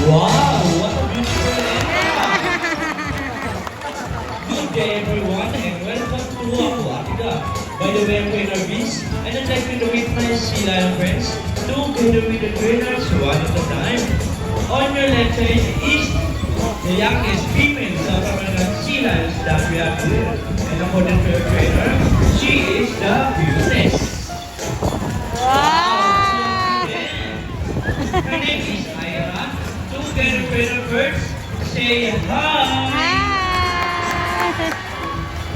Wow, what a beautiful area! Good day everyone and welcome to Aquatica. By the way, I'm Trainer Beast and I'd like you to meet my sea lion friends together with the trainers one at a time. On your left side is the youngest female South American sea lions that we have here. And according to your trainer, she is the cutest. Wow! Her name is Ira. Together with her first, say hi!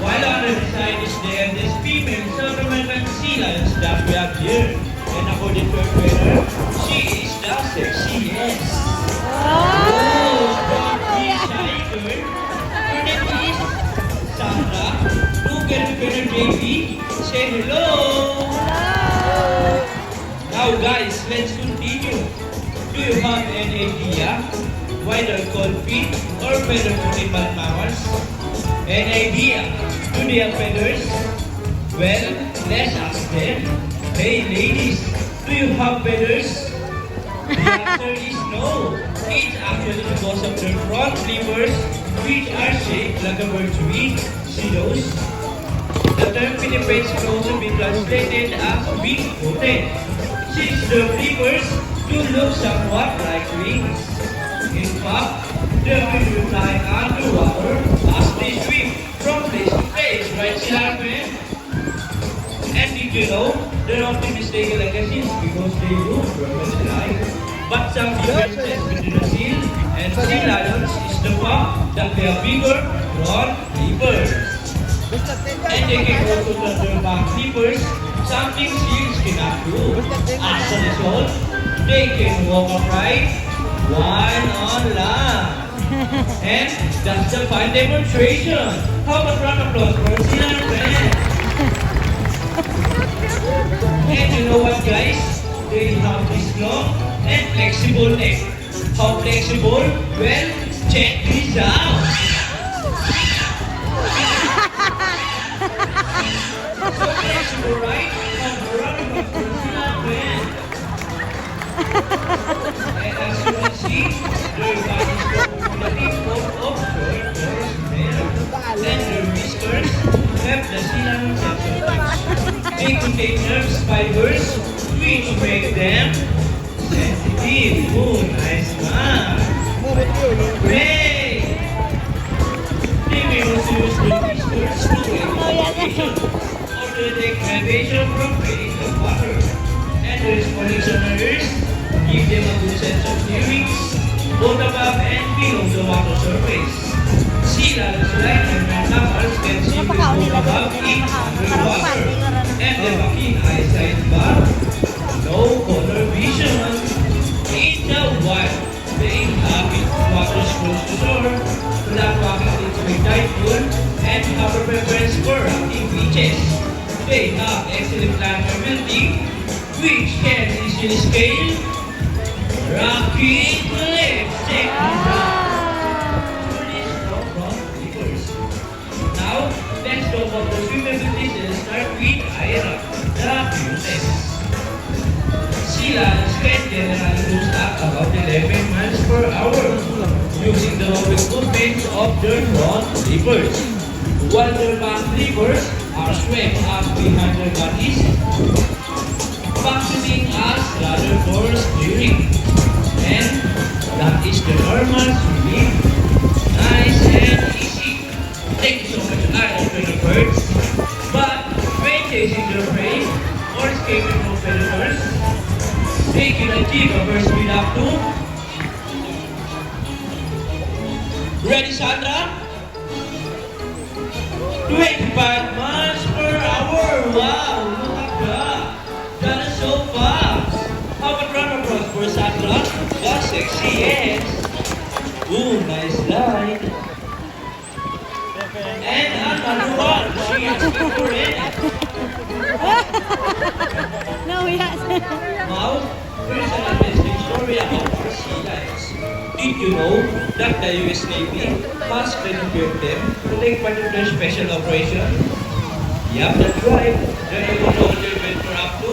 While on the side is the eldest female South American sea lions that we have here. And according to her trainer, she is the sexiest. Oh, don't be shy girl. Her name is Sandra. Together with her JP, say hello! Now guys, let's continue. Do you have any idea why they're called feet or feather-footed mammals? Any idea? Do they have feathers? Well, let's ask them. Hey ladies, do you have feathers? The answer is no. It's actually because of their front flippers, which are shaped like a bird's wing. See those? The term Philippines can also be translated as wing-footed, since the flippers do look somewhat like wings. In fact, they will be flying underwater as they swim from place to place, right, Silarpen? And did you know, they're often mistaken like a seal because they look perfectly alike. But some differences between a seal and sea lions is the fact that they have bigger front flippers. And they can also turn their back flippers, something seals cannot do. As a result, they can walk upright while on land. And that's the fine demonstration. How about round of applause for Silarpen? And you know what guys? They have this long and flexible neck. How flexible? Well, check this out. So flexible, right? How round of applause for Silarpen? And as you can see, their bodies completely full of short coarse hair. And their whiskers have the silang sense of touch. They contain nerve fibers which make them sensitive. Oh, nice one! Great! They may also use their whiskers to elevation or to detect vibration from beneath the water. And their connectioners give them a good sense of hearing, both above and below the water surface. Sea lions like mammals can see with both above and underwater, and have a keen eyesight but no color vision. In the wild, they inhabit waters close to shore, not walking into a typhoon, and have a preference for rocky beaches. They have excellent land mobility, which can easily scale rocky cliffs. Check this out. For these front flippers. Now, let's talk about the swimmability and start with Ira, the cutest. Sea lions can generally cruise at about 11 miles per hour using the moving movements of their front flippers, while their back flippers are swept up behind their bodies, functioning as rudder for steering. And that is the normal swimming. Nice and easy. Thank you so much, Ira, for the birds. But when chasing their prey or escaping from predators, they can achieve a burst speed up to... Ready, Sandra? 25 miles per hour. Wow, look at that. That is so fast. How about round of applause for Sandra? The sexiest. Ooh, nice slide. And another one. She has before it. No, he hasn't. Now, here's an interesting story about our sea lions. Did you know that the US Navy has prepared them to take part in their special operation? Yup, that's right. They're able to hold their breath for up to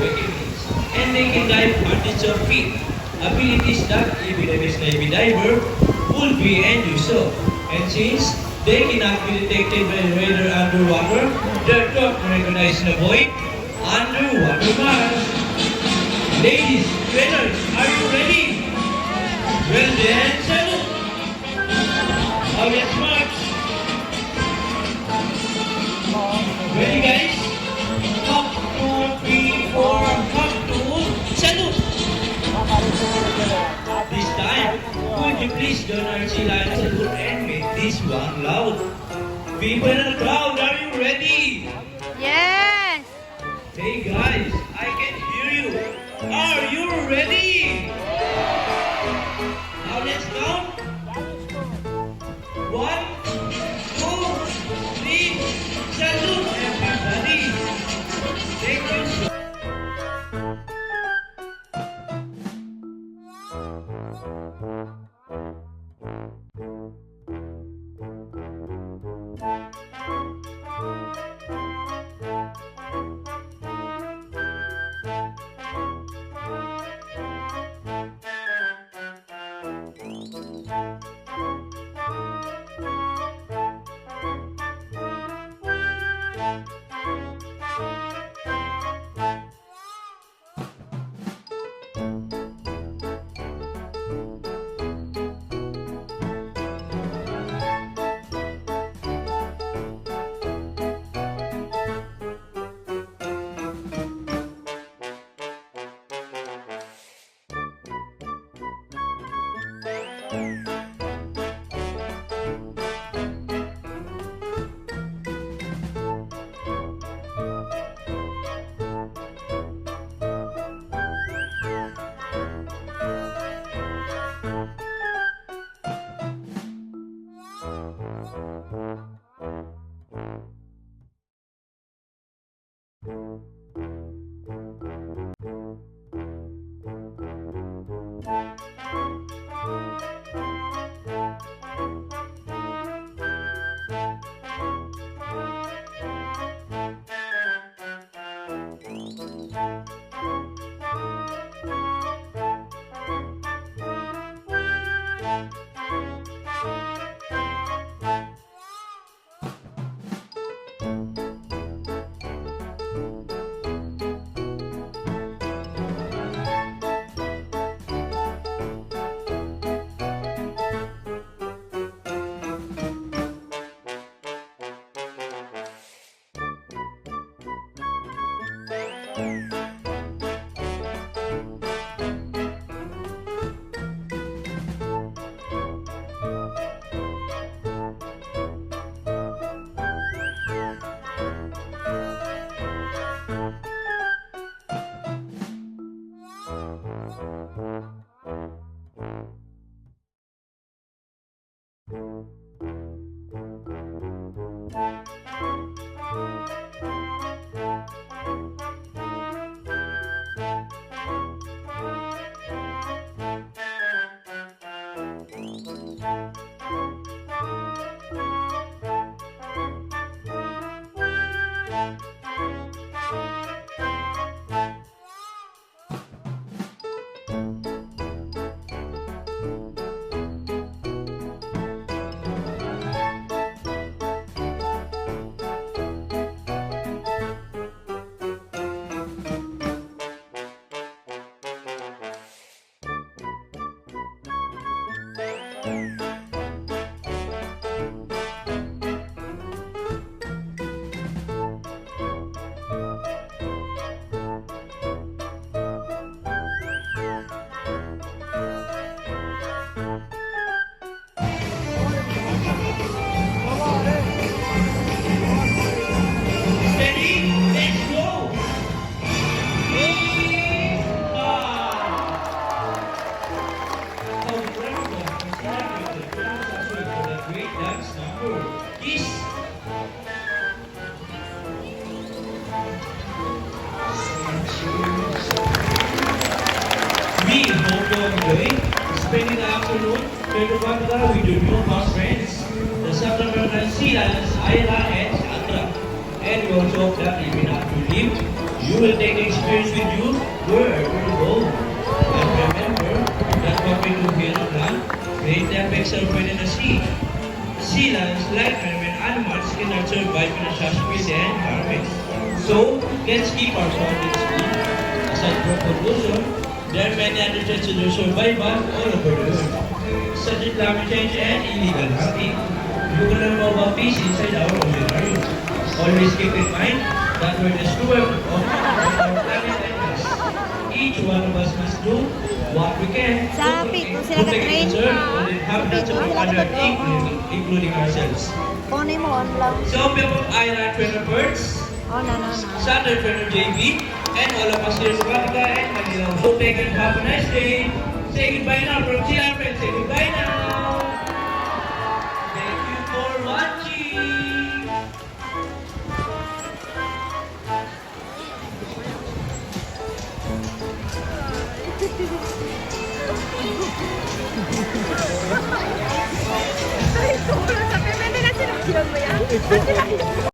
20 minutes. And they can dive hundreds of feet. abilities that even a Navy diver would be and do so. And since they cannot be detected by the radar underwater, they're taught to recognize and avoid underwater mass. Ladies, trainers, are you ready? Well then, salute! Now let's march! Ready guys? Hop, 2, 3, 4, hop, 2, salute! This time, would you please join our Chilean salute and make this one loud? People in the crowd, are you ready? Yes! Hey guys, I can hear you. Are you ready? Now let's count. 1, 2, 3, salute everybody. Thank you so We hope you enjoy spending the afternoon together with your new house friends, the South American Sea Lions, Ayla and Sandra. And we also hope that even after you leave, you will take the experience with you wherever you go. And remember, topic to hear on land, rate the effects of wind in the sea. Sea lions like marine animals cannot survive in a such environment. So, let's keep our soil clean. Aside from pollution, there are many other threats to their survival all over the world, such as climate change and illegal hunting. You will learn more about peace inside our oceanarium. Always keep in mind that we're the steward of our planet and us. Each one of us must do what we can Sa to pit, kung sila protect ka-train the earth pa. and the habitats of Sila other, ka-train. including ourselves. Kunin mo, on lang. So, on behalf of Island Trainer Birds, Oh, no. Southern Trainer JV, and all of us here in Subatica and Manila, hope they can have a nice day. Say goodbye now from TR Friends. Say goodbye now. Thank you for watching. Ay, sobrang sakit. Pwede na sila. Sila mo yan?